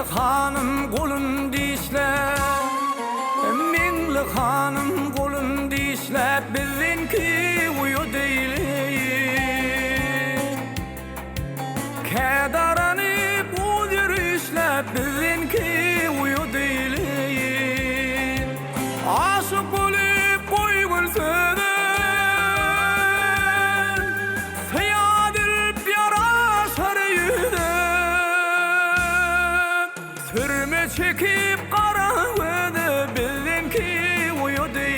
hanım golun dişler, mingli hanım golun dişler, bizinki uyu değil. Kedarani bu yürüyüşler, bizinki uyu değil. Aşık olup boy gülsün, seyadil yaraşar yüzüm, sürme çekip karanlığı, bizinki uyu değil.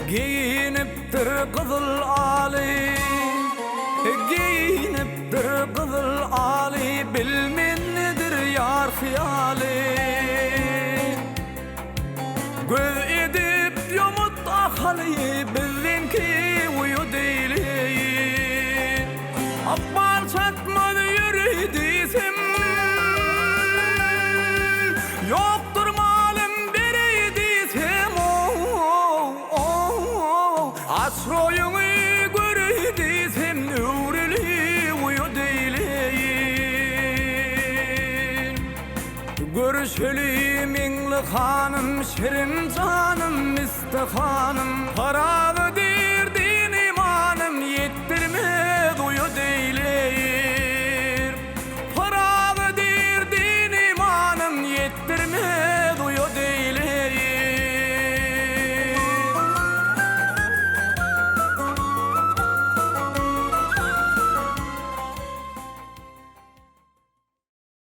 Giyinipdir kızıl ali, giyinipdir kızıl ali, bilmenidir yar hiyali. Göz edip yumut ahali, bizinki uyu değil. Abbal çatmadı yürü desem, yoktur malım biri desem. Asroyunu görü desem, övreli uyu değil. Görüşeli mingli hanım, şirin canım, misti hanım, para